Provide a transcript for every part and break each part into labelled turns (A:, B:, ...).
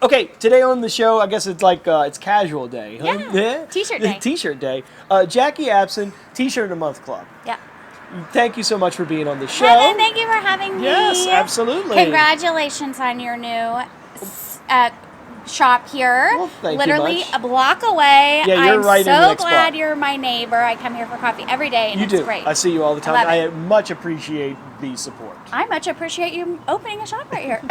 A: Okay, today on the show, I guess it's like it's casual day. Huh?
B: Yeah. T-shirt day.
A: T-shirt day. Jackie Abson, T-shirt a month club.
B: Yeah.
A: Thank you so much for being on the show.
B: Heather, thank you for having me.
A: Yes, absolutely.
B: Congratulations on your new shop here.
A: Well, thank
B: Literally
A: you much.
B: a block away.
A: Yeah, you're right in the
B: I'm so
A: next
B: glad
A: block.
B: you're my neighbor. I come here for coffee every day, and
A: You
B: it's
A: do.
B: great.
A: I see you all the time.
B: I love
A: I
B: it.
A: much appreciate the support.
B: I much appreciate you opening a shop right here.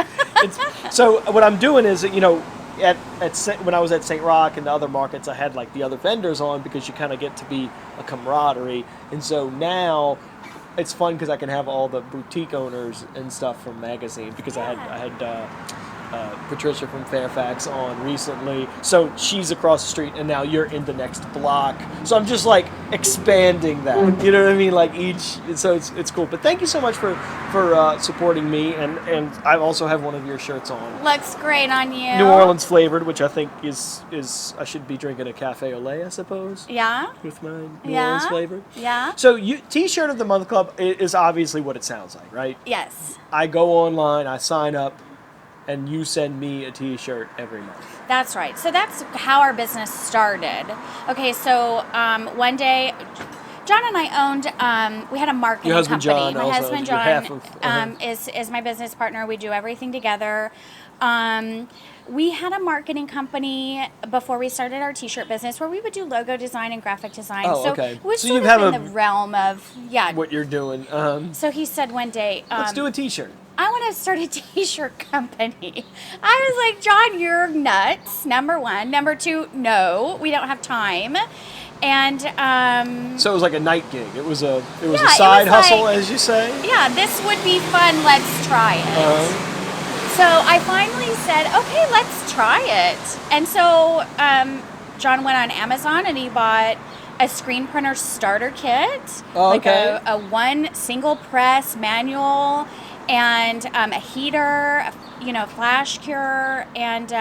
A: So what I'm doing is, when I was at St. Rock and the other markets, I had like the other vendors on because you kind of get to be a camaraderie. And so now it's fun because I can have all the boutique owners and stuff from magazine because I had Patricia from Fairfax on recently. So she's across the street and now you're in the next block. So I'm just like expanding that. You know what I mean? Like so it's cool. But thank you so much for supporting me, and I also have one of your shirts on.
B: Looks great on you.
A: New Orleans flavored, which I think is I should be drinking a cafe au lait, I suppose.
B: Yeah.
A: With my New Orleans flavored.
B: Yeah.
A: So T-shirt of the month club is obviously what it sounds like, right?
B: Yes.
A: I go online, I sign up, and you send me a T-shirt every month.
B: That's right. So that's how our business started. Okay, so one day, John and I owned, we had a marketing
A: Your husband
B: company.
A: John
B: My
A: also,
B: husband
A: you're
B: John
A: half of,
B: is my business partner. We do everything together. We had a marketing company before we started our T-shirt business where we would do logo design and graphic design.
A: Oh,
B: so
A: okay.
B: it was
A: So
B: sort
A: you
B: of
A: have
B: in the realm of,
A: what you're doing.
B: So he said one day,
A: Let's do a T-shirt.
B: I want to start a T-shirt company. I was like, John, you're nuts, number one. Number two, no, we don't have time. And
A: so it was like a night gig. It was a
B: Yeah,
A: side
B: it was
A: hustle,
B: like,
A: as you say.
B: Yeah, this would be fun. Let's try it. So I finally said, okay, let's try it. And so John went on Amazon and he bought a screen printer starter kit,
A: okay.
B: a one single press manual, and a heater, flash cure, and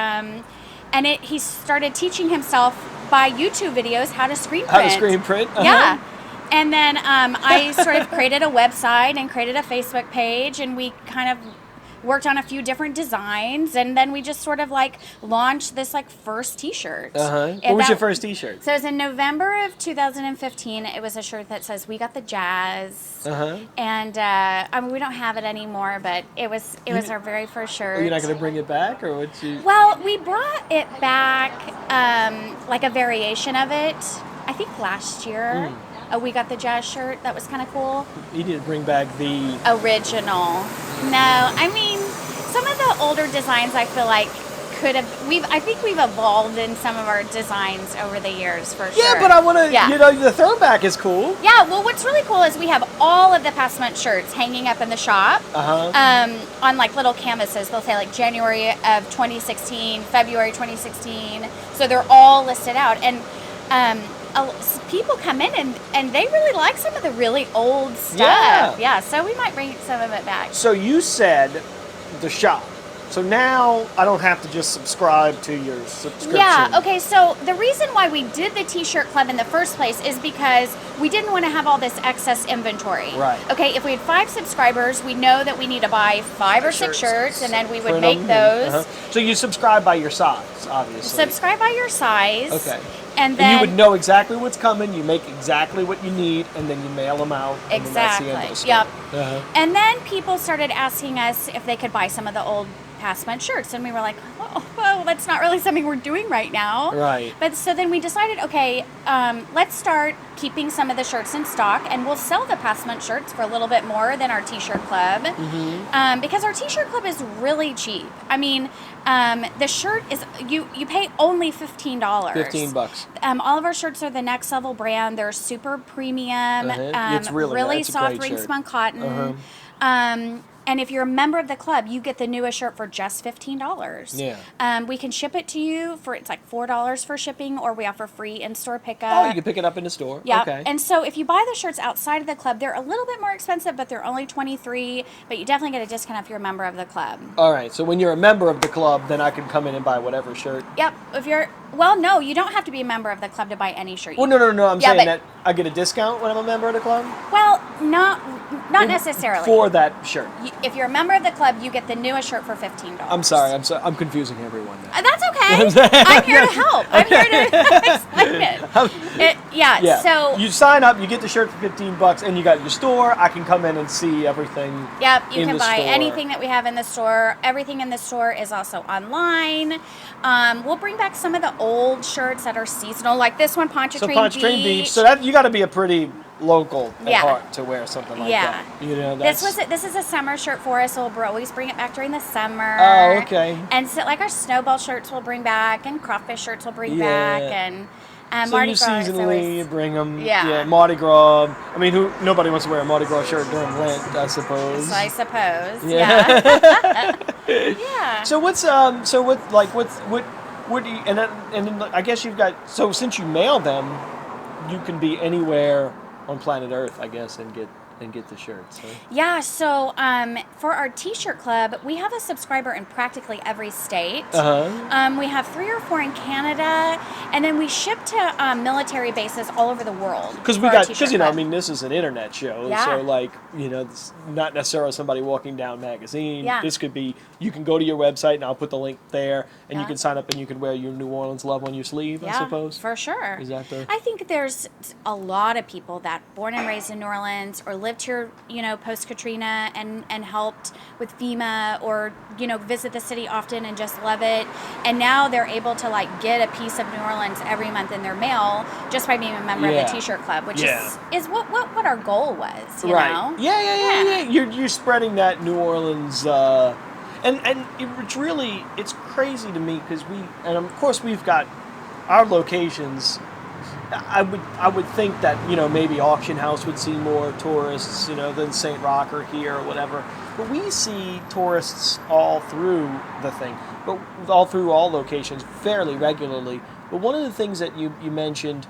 B: he started teaching himself by YouTube videos how to screen print.
A: How to screen print?
B: Yeah. And then I sort of created a website and created a Facebook page, and we kind of worked on a few different designs, and then we just sort of like launched this like first T-shirt.
A: What was your first T-shirt?
B: So it was in November of 2015. It was a shirt that says "We got the jazz," and we don't have it anymore, but it was our very first shirt.
A: Are you not going to bring it back, or what?
B: Well, we brought it back, like a variation of it. I think last year. We got the jazz shirt. That was kind of cool.
A: You need to bring back the
B: original. No, I mean, some of the older designs I feel like I think we've evolved in some of our designs over the years, for sure.
A: Yeah, but I want to, the throwback is cool.
B: Yeah, well, what's really cool is we have all of the past month shirts hanging up in the shop on like little canvases. They'll say like January of 2016, February 2016. So they're all listed out. And people come in and they really like some of the really old stuff. Yeah, so we might bring some of it back.
A: So you said the shop. So now I don't have to just subscribe to your subscription.
B: Yeah, okay, so the reason why we did the T-shirt club in the first place is because we didn't want to have all this excess inventory.
A: Right.
B: Okay, if we had 5 subscribers, we know that we need to buy 5 or 6 shirts, and then we would make those.
A: So you subscribe by your size, obviously.
B: Subscribe by your size.
A: Okay.
B: And then
A: you would know exactly what's coming, you make exactly what you need, and then you mail them out.
B: Exactly.
A: And that's the end of the
B: story. And then people started asking us if they could buy some of the old past month shirts, and we were like, oh, well, that's not really something we're doing right now.
A: Right.
B: But so then we decided, okay, let's start keeping some of the shirts in stock, and we'll sell the past month shirts for a little bit more than our T-shirt club, because our T-shirt club is really cheap. I mean, the shirt is you pay only $15.
A: $15.
B: All of our shirts are the Next Level brand. They're super premium.
A: It's really
B: soft ring spun cotton. And if you're a member of the club, you get the newest shirt for just $15.
A: Yeah.
B: We can ship it to you it's like $4 for shipping, or we offer free in-store pickup.
A: Oh, you can pick it up in the store.
B: Yeah.
A: Okay.
B: And so if you buy the shirts outside of the club, they're a little bit more expensive, but they're only $23. But you definitely get a discount if you're a member of the club.
A: All right. So when you're a member of the club, then I can come in and buy whatever shirt.
B: Yep. Well, no, you don't have to be a member of the club to buy any shirt.
A: Well, no. I'm saying that I get a discount when I'm a member of the club?
B: Well, not Not necessarily.
A: For that shirt.
B: If you're a member of the club, you get the newest shirt for $15.
A: I'm sorry. I'm confusing everyone now.
B: That's okay. I'm here to help. I'm here to explain it. Yeah. So
A: you sign up, you get the shirt for $15, and you got your store. I can come in and see everything.
B: Yep. You can buy
A: store.
B: anything that we have in the store. Everything in the store is also online. We'll bring back some of the old shirts that are seasonal, like this one, Pontchartrain Beach.
A: So that you got to be a pretty local at heart to wear something like that. You know,
B: this is a summer shirt for us, so we'll always bring it back during the summer.
A: Oh, okay.
B: And so, like our snowball shirts, we'll bring back, and crawfish shirts we'll bring back, and
A: so
B: Mardi
A: you
B: Gras.
A: Seasonally you bring them.
B: Yeah.
A: Mardi Gras. I mean, nobody wants to wear a Mardi Gras shirt during Lent, I suppose.
B: So I suppose.
A: Yeah.
B: Yeah.
A: So what do you, and then I guess you've got, so since you mail them, you can be anywhere on planet Earth, I guess, and get the shirts. Huh?
B: Yeah, so for our T-shirt club, we have a subscriber in practically every state. We have 3 or 4 in Canada, and then we ship to military bases all over the world.
A: Because I mean, this is an internet show, so it's not necessarily somebody walking down magazine.
B: Yeah.
A: This could be, you can go to your website, and I'll put the link there, and you can sign up, and you can wear your New Orleans love on your sleeve, I suppose.
B: For sure.
A: Is that the?
B: I think there's a lot of people that born and raised in New Orleans or lived here, post Katrina and helped with FEMA, or visit the city often and just love it, and now they're able to get a piece of New Orleans every month in their mail just by being a member of the T-shirt club, which is what our goal was. You know?
A: Yeah. You're spreading that New Orleans. And it's crazy to me because of course we've got our locations. I would think that maybe Auction House would see more tourists than St. Roch or here or whatever, but we see tourists all through the thing, but all through all locations fairly regularly. But one of the things that you mentioned,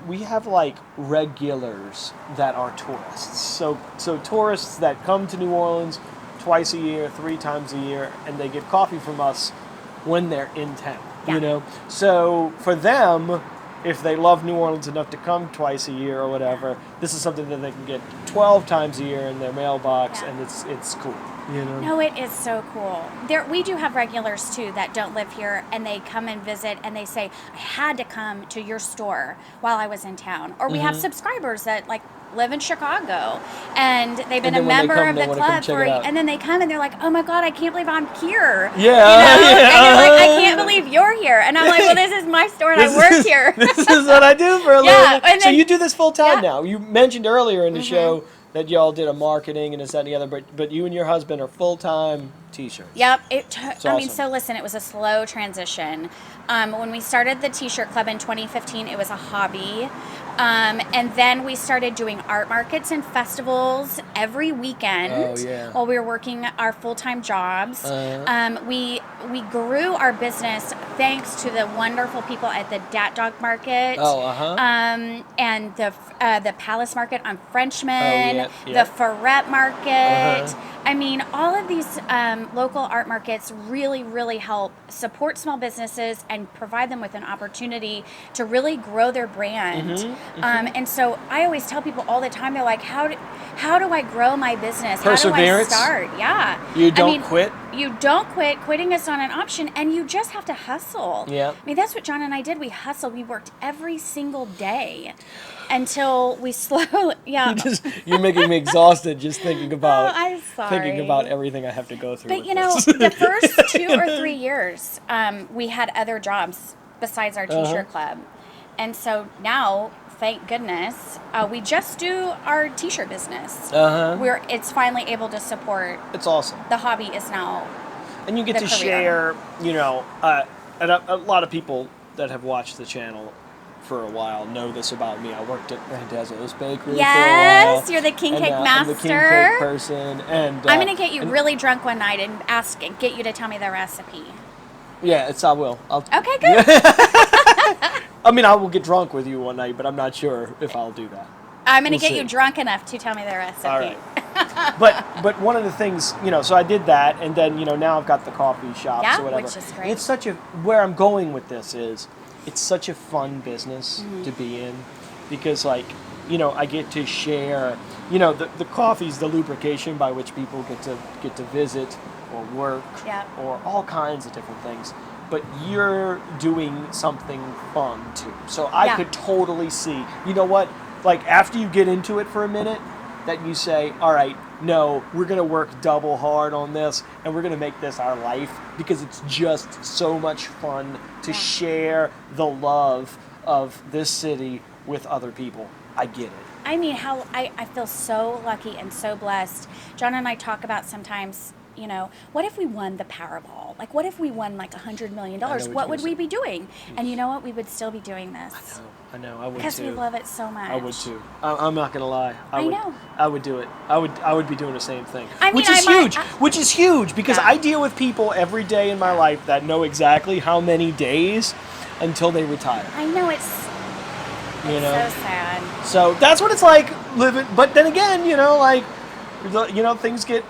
A: we have regulars that are tourists. So tourists that come to New Orleans twice a year, 3 times a year, and they get coffee from us when they're in town. So for them, if they love New Orleans enough to come twice a year or whatever, this is something that they can get 12 times a year in their mailbox, and it's cool.
B: No, it is so cool. We do have regulars too that don't live here, and they come and visit, and they say, I had to come to your store while I was in town. Or we have subscribers that live in Chicago, and they've been a member of the club and then they come and they're like, oh my God, I can't believe I'm here. And they're like, I can't believe you're here. And I'm like, well, this is my store and I work here.
A: This is what I do for a living. So you do this full time now. You mentioned earlier in the show that y'all did a marketing and this, that, and the other, but you and your husband are full-time T-shirts.
B: Yep. I mean, so listen, it was a slow transition. When we started the T-shirt club in 2015, it was a hobby. And then we started doing art markets and festivals every weekend while we were working our full-time jobs. We grew our business thanks to the wonderful people at the Dat Dog Market, and the Palace Market on Frenchman, the Ferret Market. I mean, all of these local art markets really, really help support small businesses and provide them with an opportunity to really grow their brand. And so I always tell people all the time, they're like, how do I grow my business? How do I start? Yeah.
A: You don't quit?
B: You don't quit. Quitting is not an option, and you just have to hustle.
A: Yeah.
B: I mean, that's what John and I did. We hustled. We worked every single day until we slowly,
A: You're making me exhausted just thinking about
B: I'm sorry.
A: thinking about everything I have to go through.
B: But the first 2 or 3 years, we had other jobs besides our T-shirt club. And so now, thank goodness, we just do our T-shirt business. It's finally able to support.
A: It's awesome.
B: The hobby is now.
A: And you get to share, and a lot of people that have watched the channel for a while know this about me. I worked at Randazzo's Bakery for a while.
B: Yes, you're the king cake master.
A: I'm the king cake person. And
B: I'm going to get you really drunk one night and get you to tell me the recipe.
A: Yeah, I will.
B: Okay, good.
A: I mean, I will get drunk with you one night, but I'm not sure if I'll do that.
B: I'm going to get you drunk enough to tell me the recipe.
A: All right. But one of the things, so I did that, and then, now I've got the coffee shops or whatever.
B: Which is great.
A: It's where I'm going with this is, it's such a fun business to be in, because I get to share you know, the coffee's the lubrication by which people get to visit or work or all kinds of different things. But you're doing something fun too. So I could totally see, you know what, like after you get into it for a minute, that you say, all right, no, we're going to work double hard on this and we're going to make this our life because it's just so much fun to share the love of this city with other people. I get it.
B: I mean, I feel so lucky and so blessed. John and I talk about sometimes, you know, what if we won the Powerball? Like, what if we won like $100 million? What would we be doing? And you know what? We would still be doing this.
A: I know. I would
B: because
A: too.
B: we love it so much.
A: I would too. I'm not gonna lie. I
B: know.
A: I would do it. I would be doing the same thing.
B: I mean,
A: which is huge because I deal with people every day in my life that know exactly how many days until they retire.
B: I know it's so sad.
A: So that's what it's like living. But then again, you know, like, things get,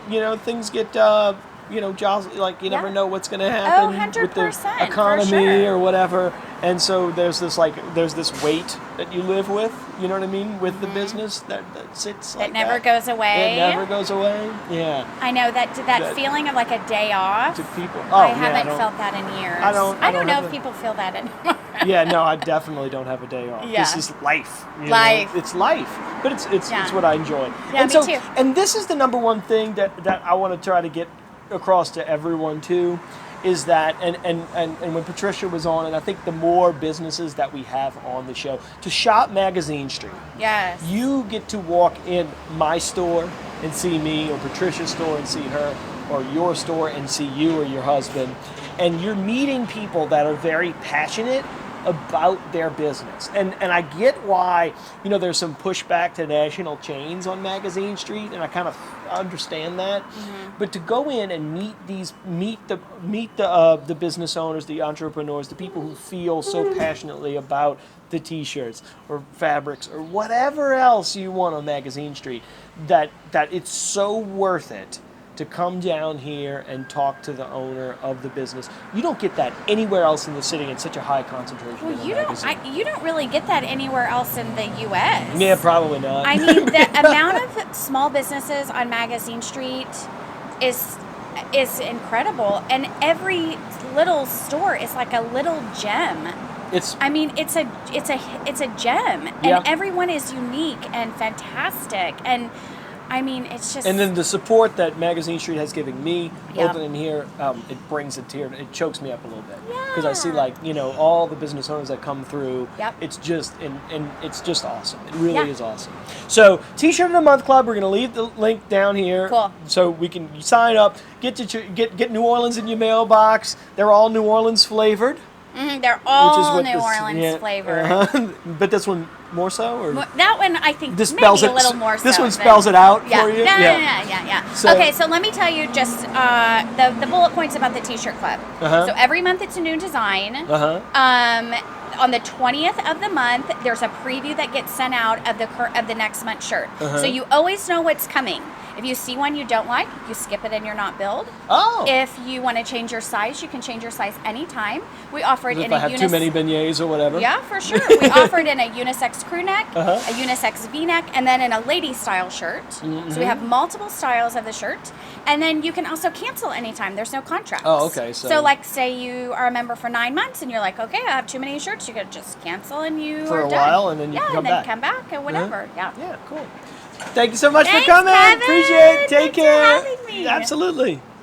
A: jobs, like you never know what's going to happen with the economy or whatever. And so there's this weight that you live with, you know what I mean, with the business that sits like that.
B: Never goes away.
A: It never goes away. Yeah.
B: I know that feeling of like a day off.
A: To people.
B: I haven't felt that in years. I don't know if people feel that anymore.
A: Yeah, no, I definitely don't have a day off.
B: Yeah.
A: This is life.
B: Life.
A: It's life. But it's what I enjoy.
B: Yeah,
A: and
B: me too.
A: And this is the number one thing that I want to try to get across to everyone too, is that and when Patricia was on, and I think the more businesses that we have on the show, to shop Magazine Street.
B: Yes.
A: You get to walk in my store and see me, or Patricia's store and see her, or your store and see you or your husband, and you're meeting people that are very passionate about their business. And I get why, there's some pushback to national chains on Magazine Street, and I kind of understand that. Mm-hmm. But to go in and meet the business owners, the entrepreneurs, the people who feel so passionately about the t-shirts or fabrics or whatever else you want on Magazine Street, that it's so worth it to come down here and talk to the owner of the business. You don't get that anywhere else in the city in such a high concentration.
B: Well, you don't really get that anywhere else in the U.S.
A: Yeah, probably not.
B: I mean, the amount of small businesses on Magazine Street is incredible, and every little store is like a little gem. It's a gem, and everyone is unique and fantastic, and I mean, it's just... And
A: then the support that Magazine Street has given me opening here, it brings a tear. It chokes me up a little bit. Because I see, all the business owners that come through. Yep. It's just, and it's just awesome. It really is awesome. So, T-Shirt of the Month Club, we're going to leave the link down here.
B: Cool.
A: So we can sign up, get New Orleans in your mailbox. They're all New Orleans flavored.
B: Mm-hmm, they're all New Orleans flavored.
A: But this one more so? Or?
B: That one, I think,
A: this
B: maybe a little more so.
A: This one spells it out for you?
B: Yeah. So, okay, so let me tell you just the bullet points about the T-Shirt Club. So every month it's a new design. On the 20th of the month, there's a preview that gets sent out of the next month's shirt. So you always know what's coming. If you see one you don't like, you skip it and you're not billed. Oh. If you want to change your size, you can change your size anytime. We offer it in a
A: unisex. If I have too many beignets or whatever.
B: Yeah, for sure. We offer it in a unisex crew neck, a unisex V-neck, and then in a lady style shirt. Mm-hmm. So we have multiple styles of the shirt. And then you can also cancel anytime. There's no contracts.
A: Oh, okay. So
B: like, say you are a member for 9 months and you're like, okay, I have too many shirts. You could just cancel and you
A: for
B: are
A: a
B: done.
A: while, and then you can come back.
B: Yeah, and then come back and whatever. Yeah.
A: Yeah, cool. Thank you so much for coming.
B: Kevin.
A: Appreciate it. Take care.
B: Thanks for having me.
A: Absolutely.